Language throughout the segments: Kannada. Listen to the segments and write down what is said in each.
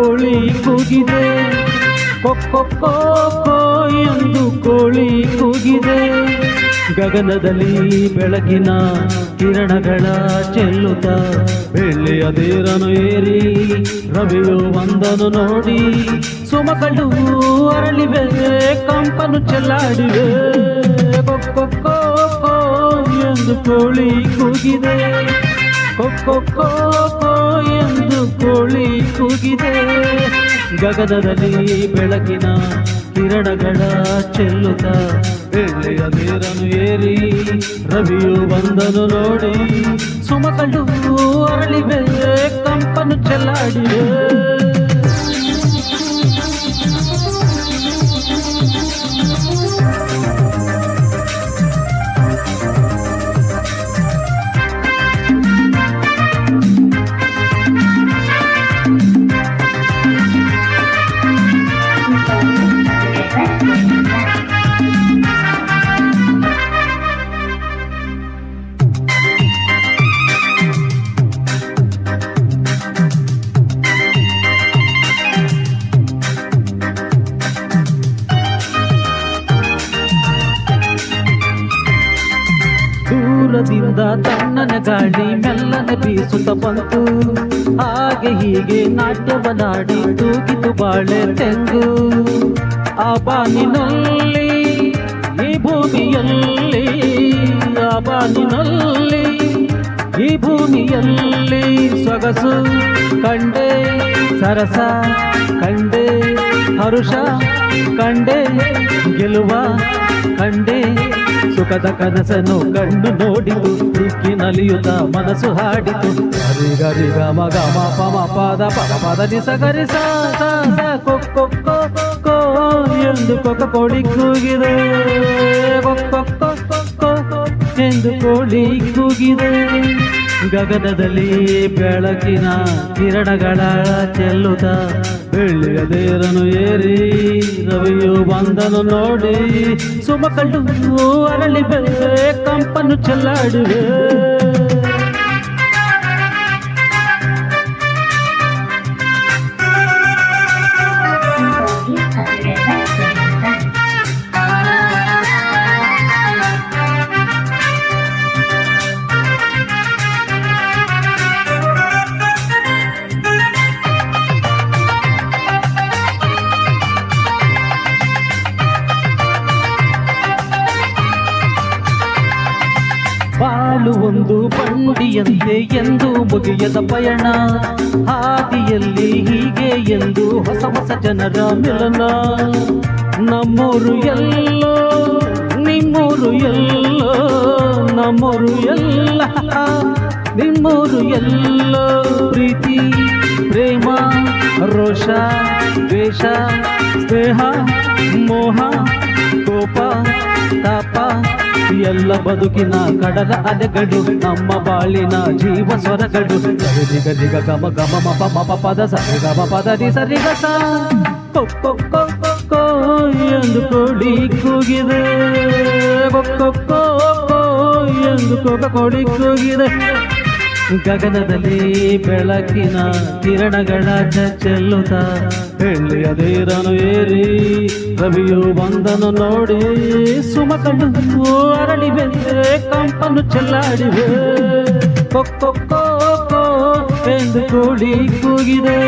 ಕೋಳಿ ಕೂಗಿದೆ, ಕೊಕ್ಕೊ ಎಂದು ಕೋಳಿ ಕೂಗಿದೆ. ಗಗನದಲ್ಲಿ ಬೆಳಕಿನ ಕಿರಣಗಳ ಚೆಲ್ಲುತ್ತ ಬೆಳ್ಳಿಯ ತೇರನು ಏರಿ ರವಿಯು ಬಂದನು ನೋಡಿ. ಸುಮಗಳು ಅರಳಿವೆ, ಕಂಪನು ಚೆಲ್ಲಾಡಿವೆ. ಕೊಕ್ಕೊ ಎಂದು ಕೋಳಿ ಕೂಗಿದೆ, ಕೊಕ್ಕೊ ಎಂದು ಕೋಳಿ ಕೂಗಿದೆ. ಗಗನದಲ್ಲಿ ಬೆಳಕಿನ ಕಿರಣಗಳ ಚೆಲ್ಲುತ್ತ ಬೆಳ್ಳಿಯ ತೇರನು ಏರಿ ರವಿಯು ಬಂದನು ನೋಡಿ. ಸುಮಗಳು ಅರಳಿವೆ, ಕಂಪನು ಚೆಲ್ಲಾಡಿವೆ. ದೂರದಿಂದ ತಣ್ಣನೆ ಗಾಳಿ ಮೆಲ್ಲನೆ ಬೀಸುತ್ತ ಬಂತು. ಹಾಗೆ ಹೀಗೆ ನಾಟ್ಯವನಾಡಿ ತೂಗಿತು ಬಾಳೆ ತೆಂಗು. ಆ ಬಾನಿನಲ್ಲಿ ಈ ಭೂಮಿಯಲ್ಲಿ, ಆ ಬಾನಿನಲ್ಲಿ ಈ ಭೂಮಿಯಲ್ಲಿ ಸೊಗಸು ಕಂಡೆ, ಸರಸ ಕಂಡೆ, ಹರುಷ ಕಂಡೆ, ಗೆಲುವ ಕಂಡೆ. ಸುಖದ ಕನಸನ್ನು ಕಂಡು ನೋಡಿತು, ದಿಕ್ಕಿನಲಿಯುತ್ತ ಮನಸ್ಸು ಹಾಡಿತು. ಗರಿ ಗರಿ ಗಮ ಗಮ ಪಮ ಪದ ಪದ ಪದ ನಿಸ ಗರಿ ಸ ಕೊಕ್ಕೊ ಎಂದು ಕೊಕ್ಕ ಕೋಳಿ ಕೂಗಿದೆ, ಕೊಕ್ಕೊ ಎಂದು ಕೋಳಿ ಕೂಗಿದೆ. ಗಗನದಲ್ಲಿ ಬೆಳಕಿನ ಕಿರಣಗಳ ಚೆಲ್ಲುತ್ತ ಬೆಳ್ಳಿಯ ತೇರನು ಏರಿ ರವಿಯು ಬಂದನು ನೋಡಿ. ಸುಮಗಳು ಅರಳಿವೆ, ಕಂಪನು ಚೆಲ್ಲಾಡಿವೆ. ಬಾಳು ಒಂದು ಬಂಡಿಯಂತೆ ಎಂದು ಮುಗಿಯದ ಪಯಣ. ಹಾದಿಯಲ್ಲಿ ಹೀಗೆ ಎಂದು ಹೊಸ ಹೊಸ ಜನರ ಮಿಲನ. ನಮ್ಮೂರು ಎಲ್ಲೋ ನಿಮ್ಮೂರು ಎಲ್ಲೋ, ನಮ್ಮೂರು ಎಲ್ಲ ನಿಮ್ಮೂರು ಎಲ್ಲೋ. ಪ್ರೀತಿ ಪ್ರೇಮ ರೋಷ ದ್ವೇಷ ಸ್ನೇಹ ಮೋಹ ಕೋಪ ತಾಪ ಎಲ್ಲ ಬದುಕಿನ ಕಡಲ ಅಲೆಗಳು, ನಮ್ಮ ಬಾಳಿನ ಜೀವ ಸ್ವರಗಳು. ಗರಿಗ ದಿಗ ಗಮ ಗಮ ಮಪ ಮಪ ಪದ ಸರಿ ಗಮ ಪದ ರಿ ಸರಿ ಗಸ. ಕೊಕ್ಕೊ ಎಂದು ಕೋಳಿ ಕೂಗಿದೆ, ಕೊಕ್ಕೊ ಎಂದು ಕೋಳಿ ಕೂಗಿದೆ. ಗಗನದಲ್ಲಿ ಬೆಳಕಿನ ಕಿರಣಗಳ ಚೆಲ್ಲುತ್ತ ಬೆಳ್ಳಿಯ ತೇರನು ಏರಿ ರವಿಯು ಬಂದನು ನೋಡಿ. ಸುಮಗಳು ಅರಳಿವೆ, ಕಂಪನು ಚೆಲ್ಲಾಡಿವೆ. ಕೊಕ್ಕೊ ಎಂದು ಕೋಳಿ ಕೂಗಿದೆ.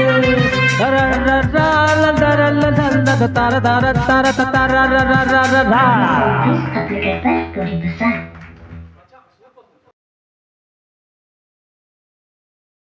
ತರ ತರ ತರ ತರ ತರ ತರ ತರ.